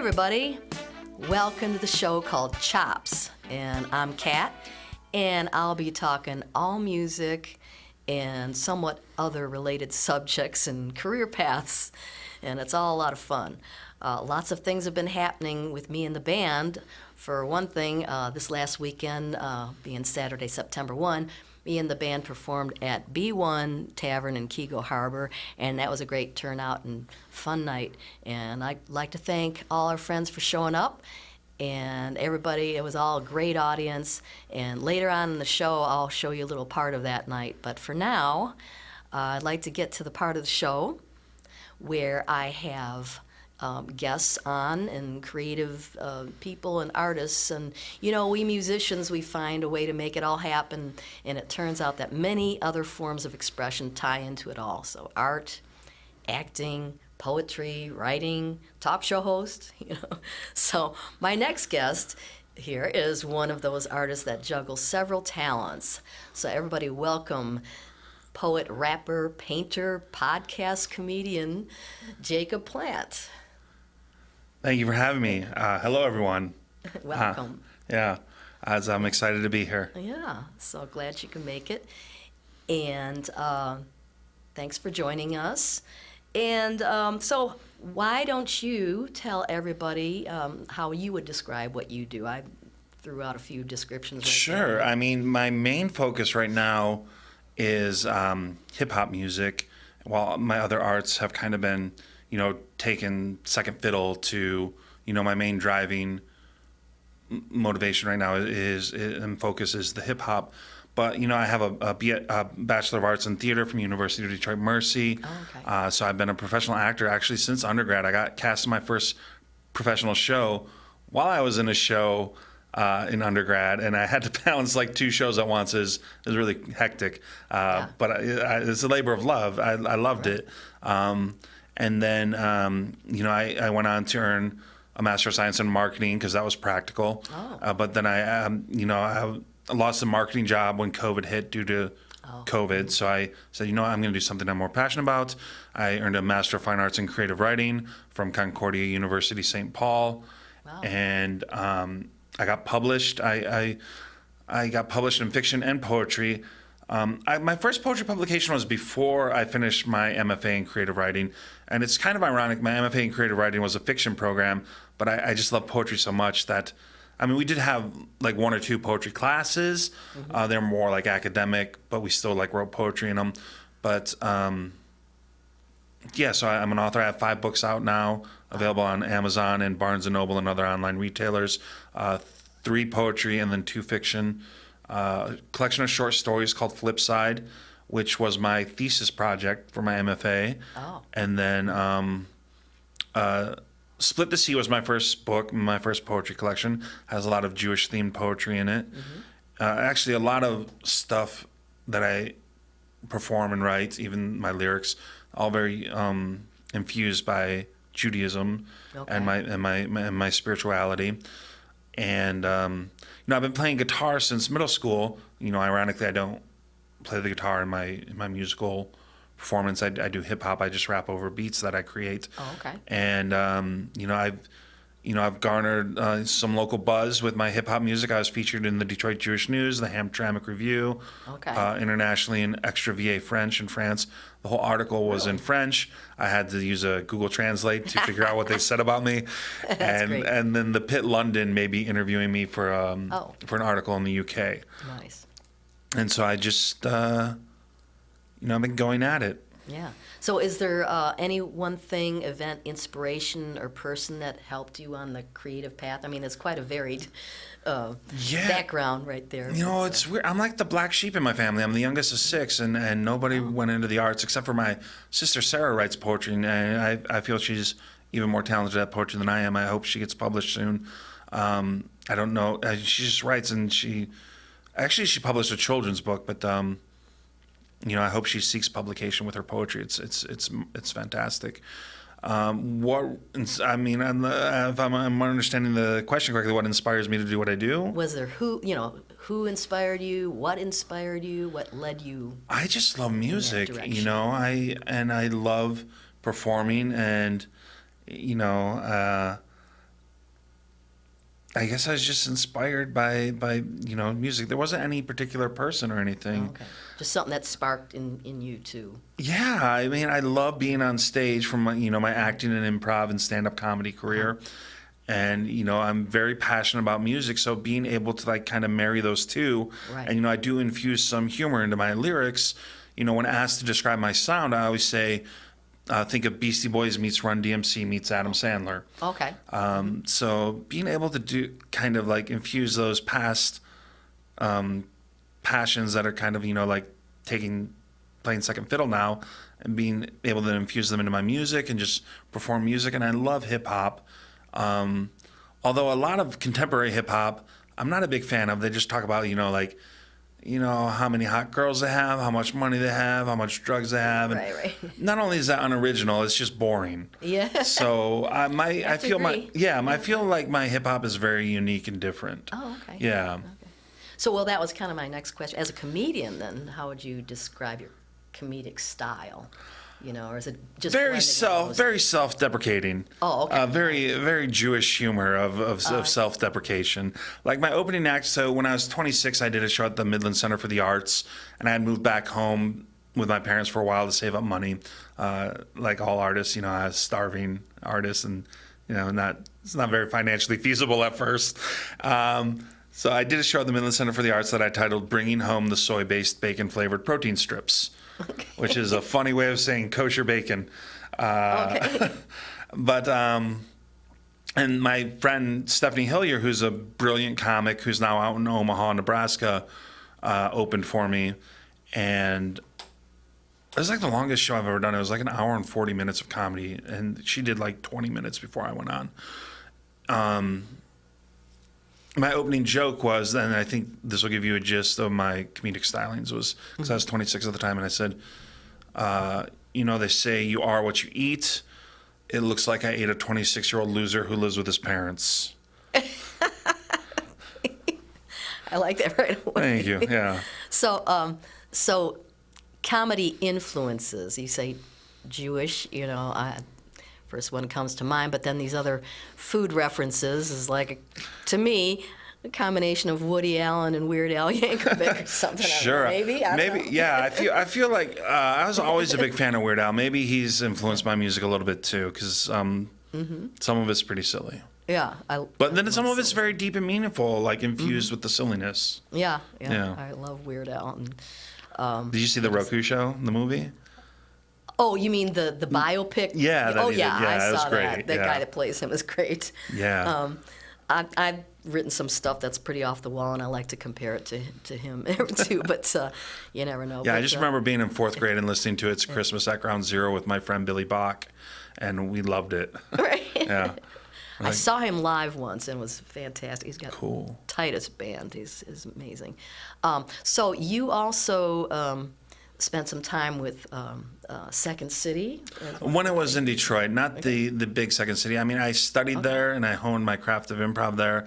everybody. Welcome to the show called CHOPZ. And I'm Kat, and I'll be talking all music and somewhat other related subjects and career paths. And it's all a lot of fun. Lots of things have been happening with me and the band. For one thing, this last weekend, being Saturday, September 1, me and the band performed at B1 Tavern in Kego Harbor, and that was a great turnout and fun night. And I'd like to thank all our friends for showing up, and everybody. It was all a great audience. And later on in the show, I'll show you a little part of that night. But for now, I'd like to get to the part of the show where I have guests on and creative people and artists. And, you know, we musicians, we find a way to make it all happen. And it turns out that many other forms of expression tie into it all. So art, acting, poetry, writing, talk show host, you know. So my next guest here is one of those artists that juggles several talents. So everybody welcome poet, rapper, painter, podcast comedian, Jacob Plante. Thank you for having me. Hello, everyone. Welcome. As I'm excited to be here. Yeah, so glad you can make it. And thanks for joining us. And so why don't you tell everybody how you would describe what you do? I threw out a few descriptions. Right Sure. there. I mean, my main focus right now is hip-hop music, while my other arts have kind of been, you know, taken second fiddle to, you know, my main driving motivation right now is and focus is the hip-hop. But, you know, I have a Bachelor of Arts in Theater from University of Detroit Mercy. Oh, okay. So I've been a professional actor actually since undergrad. I got cast in my first professional show while I was in a show in undergrad, and I had to balance like two shows at once. It was really hectic. Yeah. But it's a labor of love. I loved it. And then, you know, I went on to earn a Master of Science in Marketing because that was practical. Oh. But then I lost a marketing job when COVID hit due to COVID. So I said, you know, I'm going to do something I'm more passionate about. I earned a Master of Fine Arts in Creative Writing from Concordia University, St. Paul. Wow. And I got published. I got published in fiction and poetry. My first poetry publication was before I finished my MFA in creative writing. And it's kind of ironic. My MFA in creative writing was a fiction program, but I just love poetry so much that, I mean, we did have like one or two poetry classes. Mm-hmm. They're more like academic, but we still like wrote poetry in them. But so I'm an author. I have 5 books out now, available on Amazon and Barnes & Noble and other online retailers. 3 poetry and then 2 fiction. Collection of short stories called Flipside, which was my thesis project for my MFA. Oh. And then Split the Sea was my first book, my first poetry collection. Has a lot of Jewish-themed poetry in it. Mm-hmm. Actually, a lot of stuff that I perform and write, even my lyrics, all very infused by Judaism. Okay. and my spirituality. And you know, I've been playing guitar since middle school. You know, ironically, I don't play the guitar in my musical performance. I do hip hop. I just rap over beats that I create. Oh, okay. And you know, I've garnered some local buzz with my hip hop music. I was featured in the Detroit Jewish News, the Hamtramck Review, internationally in Extra VA French in France. The whole article was in French. I had to use a Google Translate to figure out what they said about me. That's great. And then the Pit London may be interviewing me for an article in the UK. Nice. And so I just, you know, I've been going at it. Yeah. So is there any one thing, event, inspiration, or person that helped you on the creative path? I mean, it's quite a varied background right there. You know, it's weird. I'm like the black sheep in my family. I'm the youngest of 6, and nobody went into the arts except for my sister Sarah writes poetry, and I feel she's even more talented at poetry than I am. I hope she gets published soon. I don't know. She just writes, and she published a children's book, but you know, I hope she seeks publication with her poetry. It's fantastic. If I'm understanding the question correctly, what inspires me to do what I do? Was there who inspired you? What inspired you? What led you? I just love music, you know. I love performing, and you know, I guess I was just inspired by music. There wasn't any particular person or anything. Okay. Just something that sparked in you too. Yeah, I mean, I love being on stage from my acting and improv and stand-up comedy career. And, I'm very passionate about music, so being able to like kind of marry those two. Right. And, I do infuse some humor into my lyrics. When asked to describe my sound, I always say, think of Beastie Boys meets Run DMC meets Adam Sandler. Okay. So being able to do kind of like infuse those past passions that are kind of, like playing second fiddle now, and being able to infuse them into my music and just perform music. And I love hip hop. Although a lot of contemporary hip hop, I'm not a big fan of. They just talk about, how many hot girls they have, how much money they have, how much drugs they have. And Right. not only is that unoriginal, it's just boring. Yeah. So I feel like my hip hop is very unique and different. Oh, okay. Yeah. Okay. So, well, that was kind of my next question. As a comedian, then, how would you describe your comedic style? Or is it just Very blending those? very self-deprecating. Oh, okay. Very Jewish humor of self-deprecation. Like my opening act. So when I was 26, I did a show at the Midland Center for the Arts, and I had moved back home with my parents for a while to save up money. Like all artists, I was a starving artist, and it's not very financially feasible at first. So I did a show at the Midland Center for the Arts that I titled "Bringing Home the Soy-Based Bacon-Flavored Protein Strips." Okay. Which is a funny way of saying kosher bacon. Okay. But, and my friend Stephanie Hillier, who's a brilliant comic who's now out in Omaha, Nebraska, opened for me. And it was like the longest show I've ever done. It was like an hour and 40 minutes of comedy. And she did like 20 minutes before I went on. My opening joke was, and I think this will give you a gist of my comedic stylings, was because I was 26 at the time, and I said, they say you are what you eat. It looks like I ate a 26-year-old loser who lives with his parents. I like that right away. Thank you. Yeah. So comedy influences. You say Jewish. First one comes to mind, but then these other food references is like, to me, a combination of Woody Allen and Weird Al Yankovic or something. Sure. Maybe. I don't know. Yeah. I feel like I was always a big fan of Weird Al. Maybe he's influenced my music a little bit too, because some of it's pretty silly. Yeah. But then some of it's very deep and meaningful, like infused with the silliness. Yeah. Yeah. I love Weird Al. And, Did you see the Roku show, the movie? oh, you mean the biopic? Yeah. I it was saw great. that. That guy that plays him is great. Yeah. I've written some stuff that's pretty off the wall, and I like to compare it to him too. But you never know. Yeah, but, I just remember being in fourth grade and listening to It's Christmas at Ground Zero with my friend Billy Bach, and we loved it. Right. Yeah. I saw him live once, and it was fantastic. He's got Cool. the tightest band. He's amazing. So you also spent some time with Second City. When I was in Detroit, not the big Second City. I mean, I studied there and I honed my craft of improv there.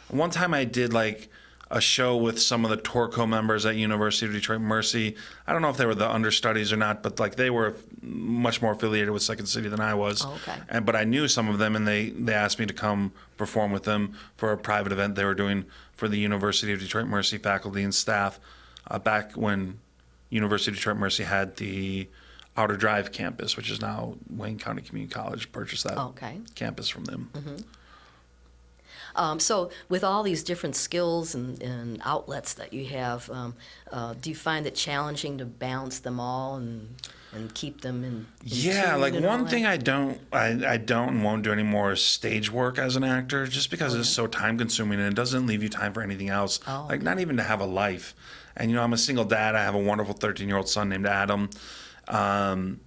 One time I did like a show with some of the Torco members at University of Detroit Mercy. I don't know if they were the understudies or not, but like they were much more affiliated with Second City than I was. Oh, okay. But I knew some of them, and they asked me to come perform with them for a private event they were doing for the University of Detroit Mercy faculty and staff back when University of Detroit Mercy had the Outer Drive campus, which is now Wayne County Community College, purchased that campus from them. Mm-hmm. So with all these different skills and outlets that you have, do you find it challenging to balance them all and keep them in Yeah, tune like and all one that? thing I don't and won't do anymore is stage work as an actor, just because it's so time consuming and it doesn't leave you time for anything else. Like not even to have a life. And I'm a single dad. I have a wonderful 13-year-old son named Adam. And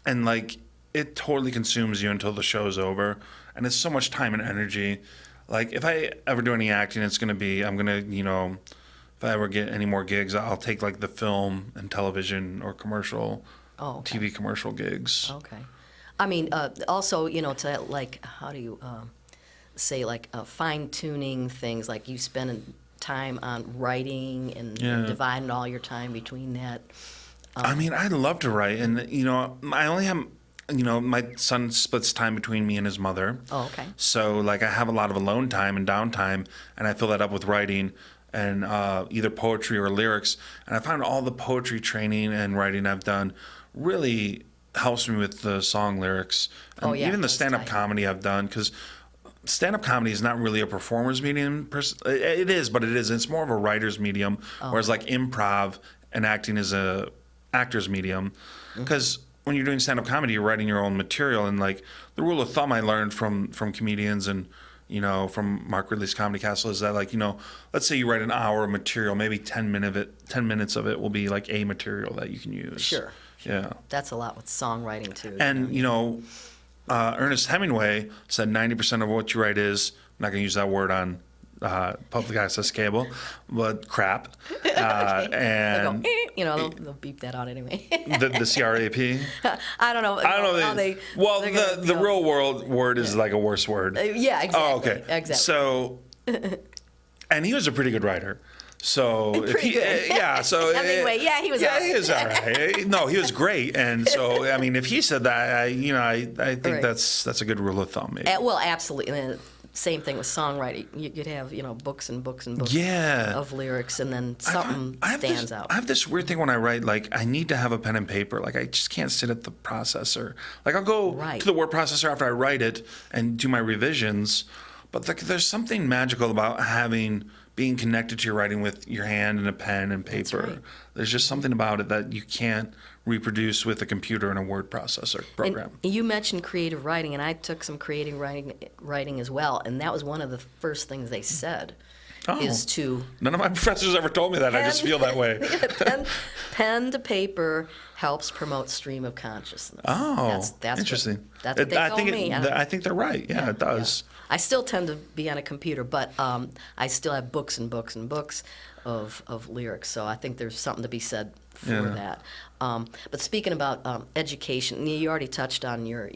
like it totally consumes you until the show's over. And it's so much time and energy. Like if I ever do any acting, I'm going to, if I ever get any more gigs, I'll take like the film and television or commercial, TV commercial gigs. Okay. I mean, also, to like, how do you say, like fine tuning things, like you spend time on writing and dividing all your time between that. I mean, I love to write, and I only have my son splits time between me and his mother. Oh, okay. So like I have a lot of alone time and downtime, and I fill that up with writing and either poetry or lyrics. And I found all the poetry training and writing I've done really helps me with the song lyrics. And even the stand-up comedy I've done, because stand-up comedy is not really a performer's medium. It is, but it isn't. It's more of a writer's medium, whereas like improv and acting is a actor's medium. Because when you're doing stand-up comedy, you're writing your own material, and like the rule of thumb I learned from comedians and from Mark Ridley's Comedy Castle is that like let's say you write an hour of material, maybe 10 minutes of it will be like a material that you can use. Sure. Yeah. That's a lot with songwriting too. And Ernest Hemingway said 90% of what you write is, I'm not going to use that word on public access cable, but crap. And they'll beep that out anyway. the CRAP. I don't know. The real world word is like a worse word. Yeah, exactly. Oh, okay. Exactly. So, and he was a pretty good writer. So So Hemingway, he was. Yeah, he was all right. No, he was great. And so, I mean, if he said that, I think that's a good rule of thumb. Maybe. Well, absolutely. And same thing with songwriting. You'd have books and books and books of lyrics, and then something stands out. I have this weird thing when I write. Like, I need to have a pen and paper. Like, I just can't sit at the processor. Like, I'll go to the word processor after I write it and do my revisions. But there's something magical about being connected to your writing with your hand and a pen and paper. Right. There's just something about it that you can't reproduce with a computer and a word processor program. And you mentioned creative writing, and I took some creative writing as well, and that was one of the first things they said. Is to none of my professors ever told me that. I just feel that way. Pen to paper helps promote stream of consciousness. Oh, that's interesting. That's what they told me. I think they're right. Yeah, it does. Yeah. I still tend to be on a computer, but I still have books and books and books of lyrics. So I think there's something to be said for that. But speaking about education, you already touched on your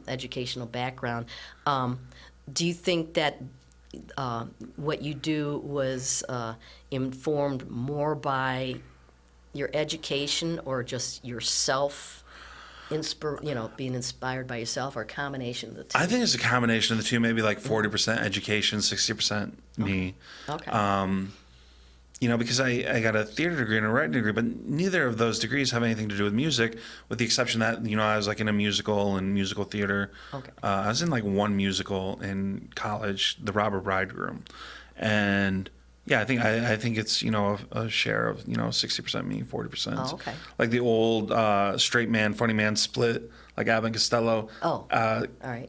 educational background. Do you think that what you do was informed more by your education or just yourself, being inspired by yourself, or a combination of the two? I think it's a combination of the two, maybe like 40% education, 60% me. Okay. Because I got a theater degree and a writing degree, but neither of those degrees have anything to do with music, with the exception that, I was like in a musical and musical theater. Okay. I was in like one musical in college, The Robber Bridegroom. And yeah, I think it's, a share of, 60% me, 40%. Oh, okay. Like the old straight man, funny man split, like Abbott and Costello. Oh, all right. Lou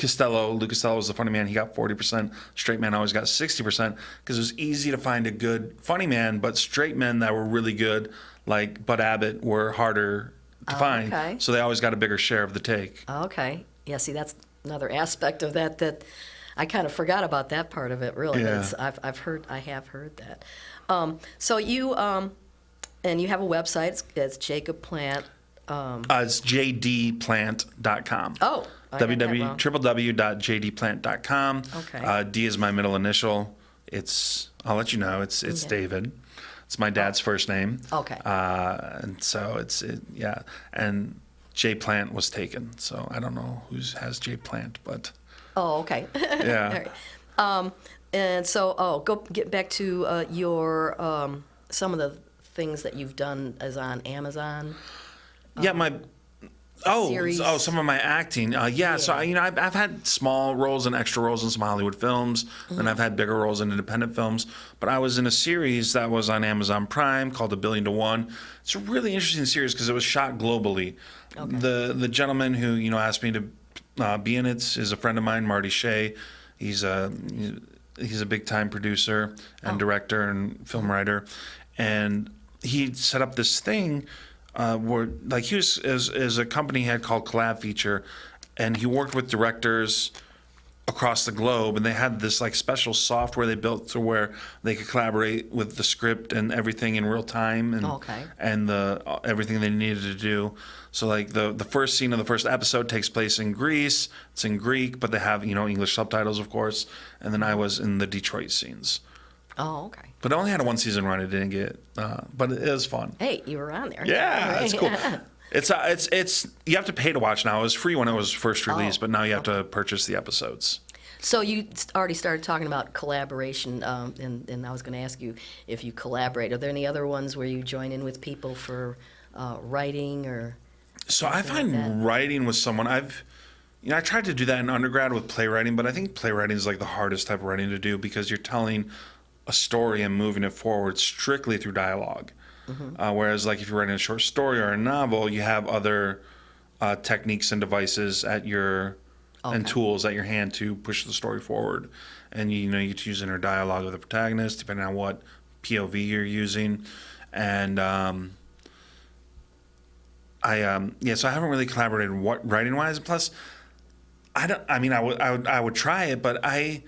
Costello was the funny man. He got 40%. Straight man always got 60% because it was easy to find a good funny man, but straight men that were really good, like Bud Abbott, were harder to find. Okay. So they always got a bigger share of the take. Okay. Yeah, see, that's another aspect of that I kind of forgot about that part of it, really. Yeah. But I have heard that. So you, and you have a website, it's Jacob Plante. It's jdplant.com. Oh, www.jdplant.com. Okay. D is my middle initial. I'll let you know. It's David. It's my dad's first name. Okay. And so and J Plant was taken. So I don't know who has J Plant, but. Oh, okay. Yeah. All right. And so, get back to your some of the things that you've done as on Amazon. Yeah, series. Some of my acting. So I've had small roles and extra roles in some Hollywood films, and I've had bigger roles in independent films. But I was in a series that was on Amazon Prime called $1 Billion to One. It's a really interesting series because it was shot globally. Okay. The gentleman who asked me to be in it is a friend of mine, Marty Shea. He's a big time producer and director and film writer, and he set up this thing. Where like he was is a company he had called Collab Feature, and he worked with directors across the globe, and they had this like special software they built to where they could collaborate with the script and everything in real time, and and everything they needed to do. So like the first scene of the first episode takes place in Greece. It's in Greek, but they have English subtitles, of course. And then I was in the Detroit scenes. Oh, okay. But I only had a 1 season run. It didn't get, but it is fun. Hey, you were on there. Yeah, Right. it's cool. It's you have to pay to watch now. It was free when it was first released, but now you have to purchase the episodes. So you already started talking about collaboration, and I was going to ask you if you collaborate. Are there any other ones where you join in with people for writing or? So I find writing with someone I tried to do that in undergrad with playwriting, but I think playwriting is like the hardest type of writing to do because you're telling a story and moving it forward strictly through dialogue. Whereas like if you're writing a short story or a novel, you have other techniques and devices at your and tools at your hand to push the story forward. And you get to use inner dialogue with the protagonist depending on what POV you're using. And so I haven't really collaborated writing wise. Plus, I would try it, but I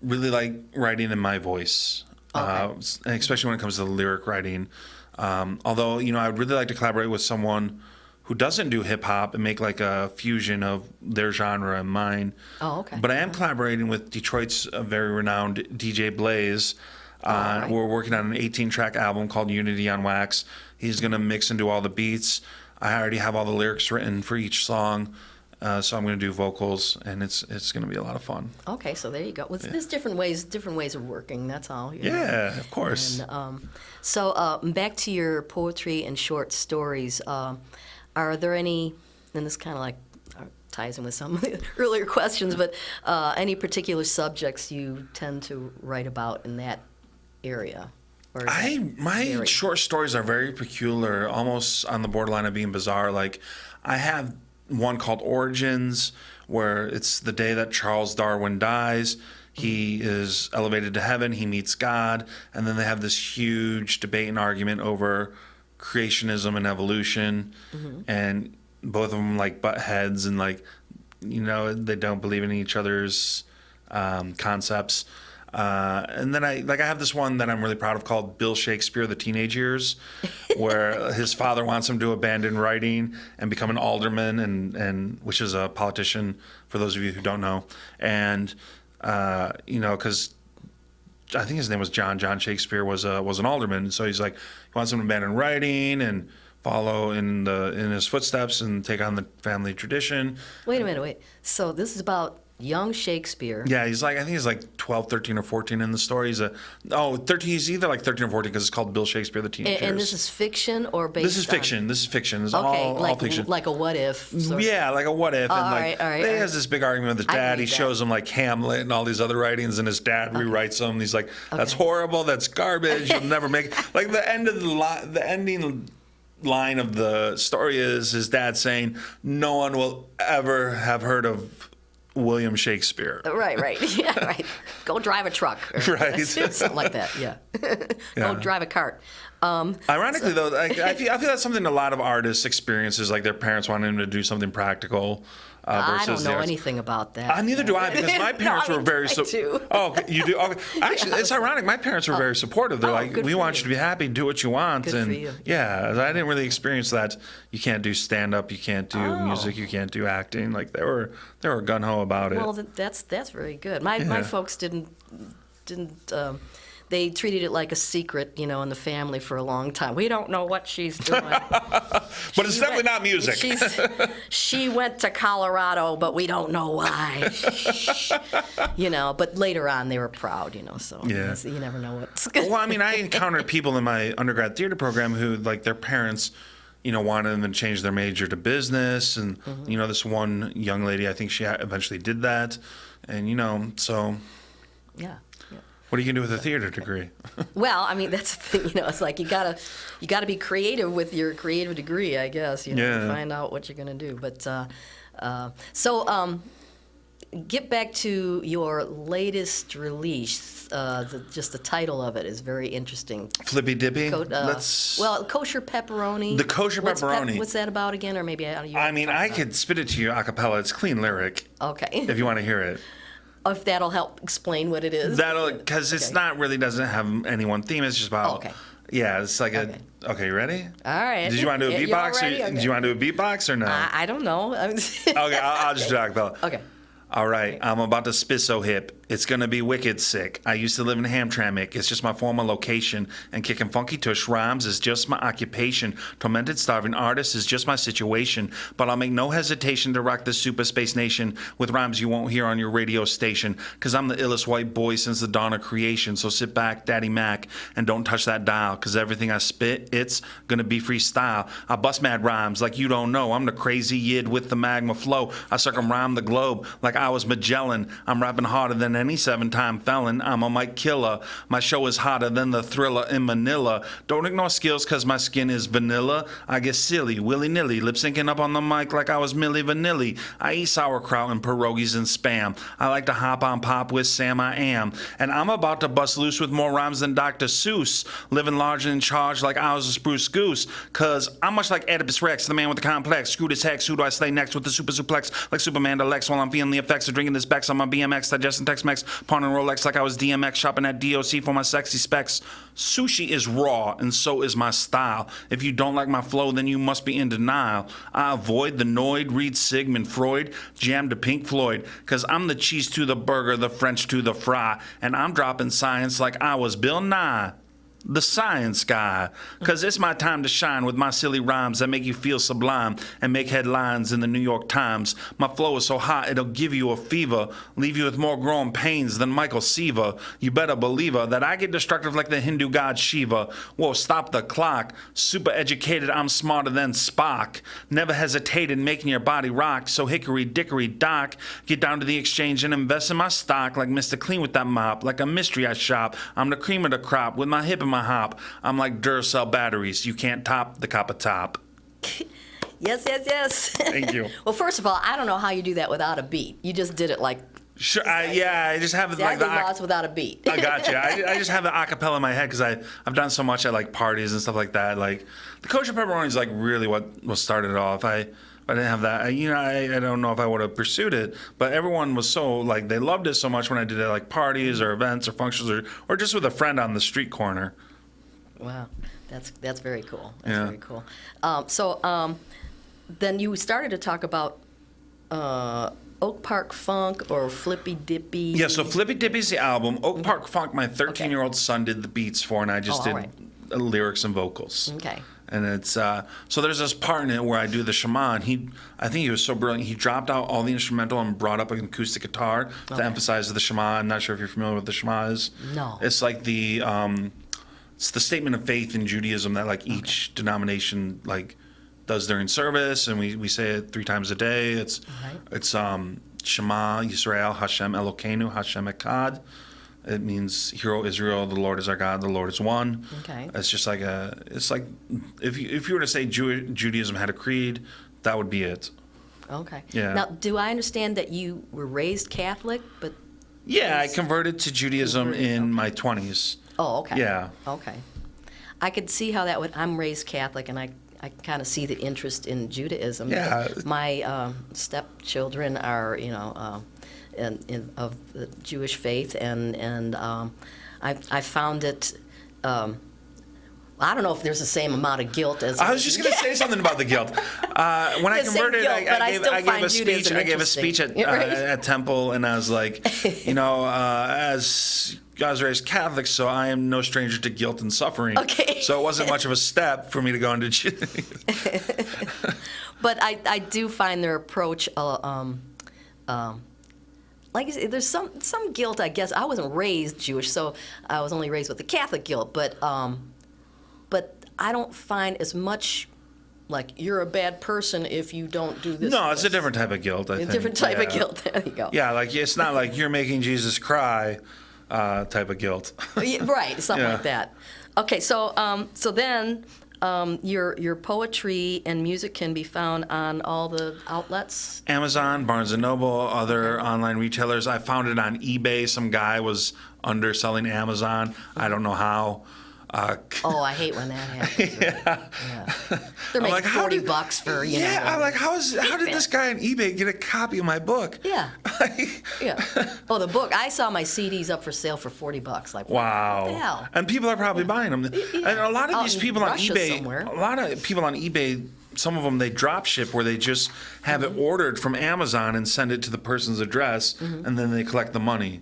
really like writing in my voice, especially when it comes to lyric writing. Although I would really like to collaborate with someone who doesn't do hip hop and make like a fusion of their genre and mine. Oh, okay. But I am collaborating with Detroit's very renowned DJ Blaze. We're working on an 18-track album called Unity on Wax. He's gonna mix and do all the beats. I already have all the lyrics written for each song. So I'm going to do vocals, and it's going to be a lot of fun. Okay, so there you go. Well, there's different ways of working. That's all. Yeah, of course. And, so back to your poetry and short stories. Are there any? And this kind of like ties in with some of the earlier questions, but any particular subjects you tend to write about in that area? My short stories are very peculiar, almost on the borderline of being bizarre. Like I have one called Origins, where it's the day that Charles Darwin dies. He is elevated to heaven. He meets God, and then they have this huge debate and argument over creationism and evolution, and both of them like butt heads and like they don't believe in each other's concepts. And then I have this one that I'm really proud of called Bill Shakespeare, The Teenage Years, where his father wants him to abandon writing and become an alderman, and which is a politician, for those of you who don't know. And, because I think his name was John. John Shakespeare was an alderman. So he's like, he wants him to abandon writing and follow in his footsteps and take on the family tradition. Wait a minute. So this is about young Shakespeare. Yeah, I think he's like 12, 13, or 14 in the story. He's 13. He's either like 13 or 14 because it's called Bill Shakespeare, The Teenage Years. And this is fiction or based on? This is fiction. This is okay, all fiction. Like a what if. Sort of. Yeah, like a what if. All And right. He has this big argument with his dad. He shows him like Hamlet and all these other writings, and his dad rewrites them. He's like, that's horrible. That's garbage. You'll never make it. Like the ending line of the story is his dad saying, no one will ever have heard of William Shakespeare. Right. Yeah, right. Go drive a truck. Right. Something like that, yeah. Go drive a cart. Ironically, though, I feel that's something a lot of artists experience is like their parents wanting them to do something practical. I don't know anything about that. Neither do I, because my parents were very supportive. Oh, okay, you do? Okay. Actually, it's ironic. My parents were very supportive. They're like, we want you to be happy, do what you want. Good and for you. Yeah, I didn't really experience that. You can't do stand-up, you can't do music, you can't do acting. Like they were gung-ho about it. Well, that's very good. My folks didn't. They treated it like a secret, in the family for a long time. We don't know what she's doing. But it's definitely not music. She went to Colorado, but we don't know why. But later on they were proud, so you never know what's going to Well, I mean, I encountered people in my undergrad theater program who, like, their parents, wanted them to change their major to business. And, this one young lady, I think she eventually did that. And, so... Yeah. What are you gonna do with a theater degree? Well, I mean that's the thing, it's like you gotta be creative with your creative degree, I guess. To find out what you're gonna do. But so get back to your latest release. Just the title of it is very interesting. Flippy Dippy. Kosher pepperoni. The kosher pepperoni. What's that about again? Or maybe I could spit it to you a cappella. It's clean lyric. Okay. If you want to hear it. If that'll help explain what it is. Because it's not really doesn't have any one theme. It's just about. Okay. Yeah, it's like Okay, you ready? All right. Did you want to do a beatbox? Okay. Did you want to do a beatbox or no? I don't know. Okay, I'll just do a cappella. Okay. All right, I'm about to spit so hip. It's gonna be wicked sick. I used to live in Hamtramck. It's just my former location. And kicking funky tush rhymes is just my occupation. Tormented, starving artist is just my situation. But I'll make no hesitation to rock this super space nation with rhymes you won't hear on your radio station. Cause I'm the illest white boy since the dawn of creation. So sit back, Daddy Mac, and don't touch that dial. Cause everything I spit, it's gonna be freestyle. I bust mad rhymes like you don't know. I'm the crazy yid with the magma flow. I circumrhyme the globe like I was Magellan. I'm rapping harder than any 7-time felon. I'm a mic killer. My show is hotter than the Thriller in Manila. Don't ignore skills cause my skin is vanilla. I get silly, willy-nilly, lip syncing up on the mic like I was Milli Vanilli. I eat sauerkraut and pierogies and spam. I like to hop on pop with Sam I Am. And I'm about to bust loose with more rhymes than Dr. Seuss. Living large and in charge like I was a spruce goose. Cause I'm much like Oedipus Rex, the man with the complex. Screw this hex, who do I slay next with the super suplex? Like Superman to Lex while I'm feeling the effects of drinking this Bex on my BMX, digesting Tex-Mex, pawning Rolex like I was DMX, shopping at DOC for my sexy specs. Sushi is raw, and so is my style. If you don't like my flow, then you must be in denial. I avoid the Noid, read Sigmund Freud, jam to Pink Floyd, cause I'm the cheese to the burger, the French to the fry, and I'm dropping science like I was Bill Nye, the science guy. Cause it's my time to shine with my silly rhymes that make you feel sublime and make headlines in the New York Times. My flow is so hot it'll give you a fever, leave you with more growing pains than Michael Seaver. You better believe her that I get destructive like the Hindu god Shiva. Whoa, stop the clock. Super educated, I'm smarter than Spock. Never hesitated making your body rock. So hickory dickory dock, get down to the exchange and invest in my stock like Mr. Clean with that mop. Like a mystery I shop. I'm the cream of the crop with my hip and my hop. I'm like Duracell batteries. You can't top the copper top. Yes, yes, yes. Thank you. Well, first of all, I don't know how you do that without a beat. You just did it like. Sure. I just have it like the the. laws without a beat. I got you. I just have the acapella in my head because I've done so much at like parties and stuff like that. Like the kosher pepperoni is like really what started it off. I didn't have that. I don't know if I would have pursued it, but everyone was so like they loved it so much when I did it at like parties or events or functions or just with a friend on the street corner. Wow, that's very cool. That's Yeah. very cool. Then you started to talk about Oak Park Funk or Flippy Dippy. Yeah, so Flippy Dippy's the album. Oak Park Funk, my 13-year-old son did the beats for, and I just Oh, did all right. lyrics and vocals. Okay. And it's so there's this part in it where I do the shema, and I think he was so brilliant. He dropped out all the instrumental and brought up an acoustic guitar to emphasize the shema. I'm not sure if you're familiar with what the shema is. No. It's like it's the statement of faith in Judaism that like each denomination like does during service, and we say it 3 times a day. It's Shema Yisrael Hashem Elokeinu Hashem Echad. It means, "Hear, O Israel, the Lord is our God, the Lord is one." Okay. It's just like it's like if you were to say Judaism had a creed, that would be it. Okay. Yeah. Now, do I understand that you were raised Catholic, but? Yeah, I converted to Judaism in my 20s. Oh, okay. Yeah. Okay. I could see how that would. I'm raised Catholic, and I kind of see the interest in Judaism. Yeah. My stepchildren are, of the Jewish faith, and I found it. I don't know if there's the same amount of guilt as. I was just going to say something about the guilt. When I The same converted, guilt, but I still I gave find a speech. Judaism I gave a speech at interesting. at Temple, and I was like, as I was raised Catholic, so I am no stranger to guilt and suffering. Okay. So it wasn't much of a step for me to go into Judaism. But I do find their approach, like you say, there's some guilt, I guess. I wasn't raised Jewish, so I was only raised with the Catholic guilt. But I don't find as much like you're a bad person if you don't do this. No, it's a this. different type of guilt. I think. Different type Yeah. of guilt. There you go. Yeah, like it's not like you're making Jesus cry type of guilt. Yeah, right, something Yeah. like that. Okay, so then your poetry and music can be found on all the outlets. Amazon, Barnes & Noble, other online retailers. I found it on eBay. Some guy was underselling Amazon. I don't know how. Oh, I hate when that happens. Yeah. They're making like, how did- $40 for, you know. I'm like, how did this guy on eBay get a copy of my book? Yeah. Yeah. Oh, the book. I saw my CDs up for sale for $40. Like, Wow. what the hell? And people are probably buying them. And a lot of Out these in people on Russia eBay, somewhere. a lot of people on eBay, some of them they drop ship where they just have Mm-hmm. it ordered from Amazon and send it to the person's address, and then they collect the money.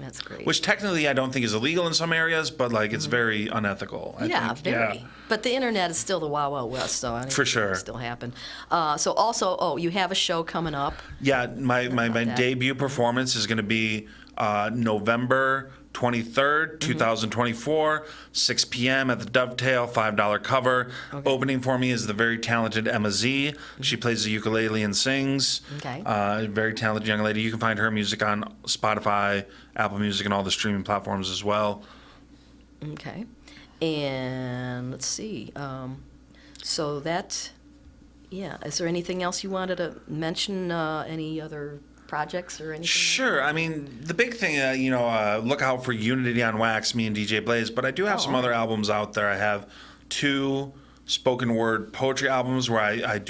That's great. Which technically I don't think is illegal in some areas, but like it's very unethical. I Yeah, think. very. Yeah. But the internet is still the Wild Wild West, so I think For it sure. can still happen. So also, you have a show coming up. Yeah, my that. debut performance is going to be November 23rd, 2024, 6 p.m. at the Dovetail, $5 cover. Opening for me is the very talented Emma Z. She plays the ukulele and sings. Okay. Very talented young lady. You can find her music on Spotify, Apple Music, and all the streaming platforms as well. Okay. And let's see. So that, yeah. Is there anything else you wanted to mention? Any other projects or anything? Sure. I mean, the big thing, look out for Unity on Wax, me and DJ Blaze. But I do have some other albums out there. I have 2 spoken word poetry albums where I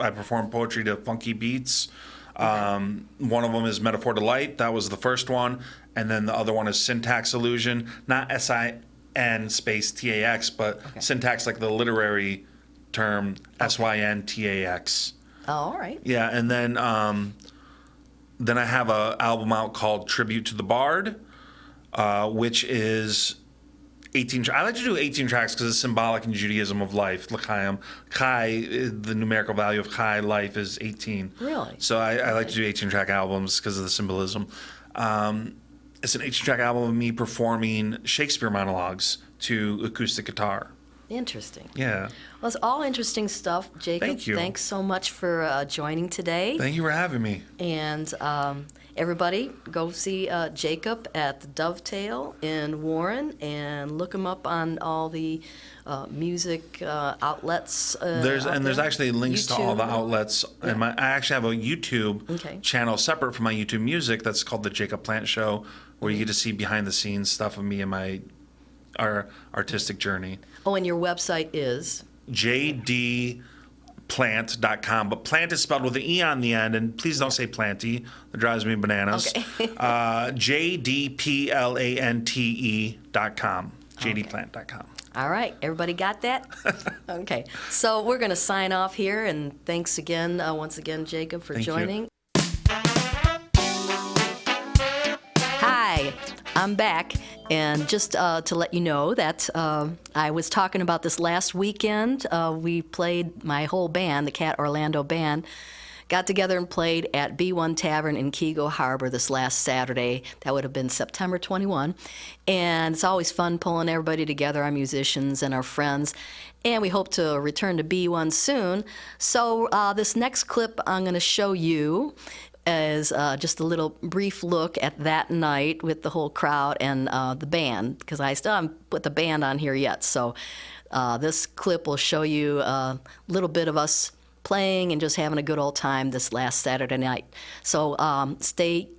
perform poetry to funky beats. One of them is Metaphor Delight. That was the first one. And then the other one is Syntax Illusion. Not SIN space TAX, but syntax like the literary term SYNTAX. Oh, all right. Yeah, and then I have an album out called Tribute to the Bard, which is 18. I like to do 18 tracks because it's symbolic in Judaism of life. L'chaim. Chai, the numerical value of Chai, life, is 18. Really? So I like to do 18-track albums because of the symbolism. It's an 18-track album of me performing Shakespeare monologues to acoustic guitar. Interesting. Yeah. Well, it's all interesting stuff, Jacob. Thank you. Thanks so much for joining today. Thank you for having me. And everybody, go see Jacob at the Dovetail in Warren and look him up on all the music outlets. There's actually links to all the outlets, and I actually have a YouTube channel separate from my YouTube music that's called the Jacob Plante Show, where you get to see behind the scenes stuff of me and our artistic journey. Oh, and your website is? jdplant.com, but plant is spelled with an E on the end, and please don't say planty. That drives me bananas. Okay. jdplante.com, jdplant.com. All right, everybody got that? Okay, so we're going to sign off here, and thanks again, once again, Jacob, for joining. Hi, I'm back. And just to let you know that I was talking about this last weekend. We played, my whole band, the Cat Orlando Band, got together and played at B1 Tavern in Kego Harbor this last Saturday. That would have been September 21. And it's always fun pulling everybody together, our musicians and our friends. And we hope to return to B1 soon. So this next clip I'm going to show you is just a little brief look at that night with the whole crowd and the band, because I still haven't put the band on here yet. So this clip will show you a little bit of us playing and just having a good old time this last Saturday night. So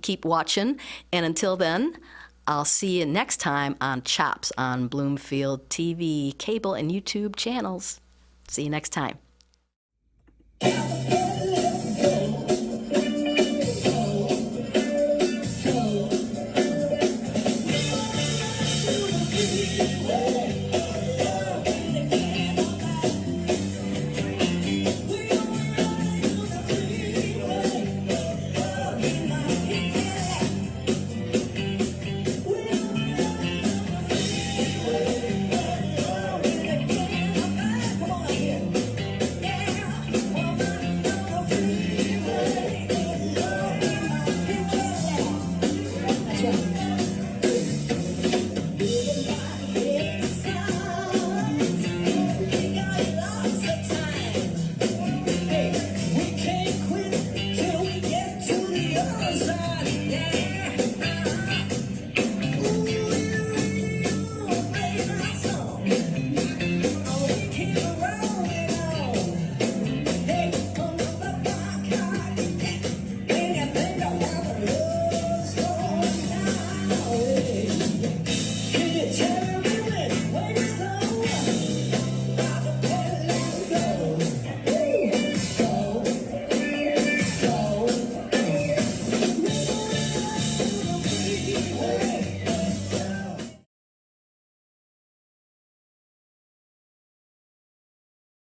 keep watching, and until then, I'll see you next time on CHOPZ on Bloomfield TV, cable, and YouTube channels. See you next time.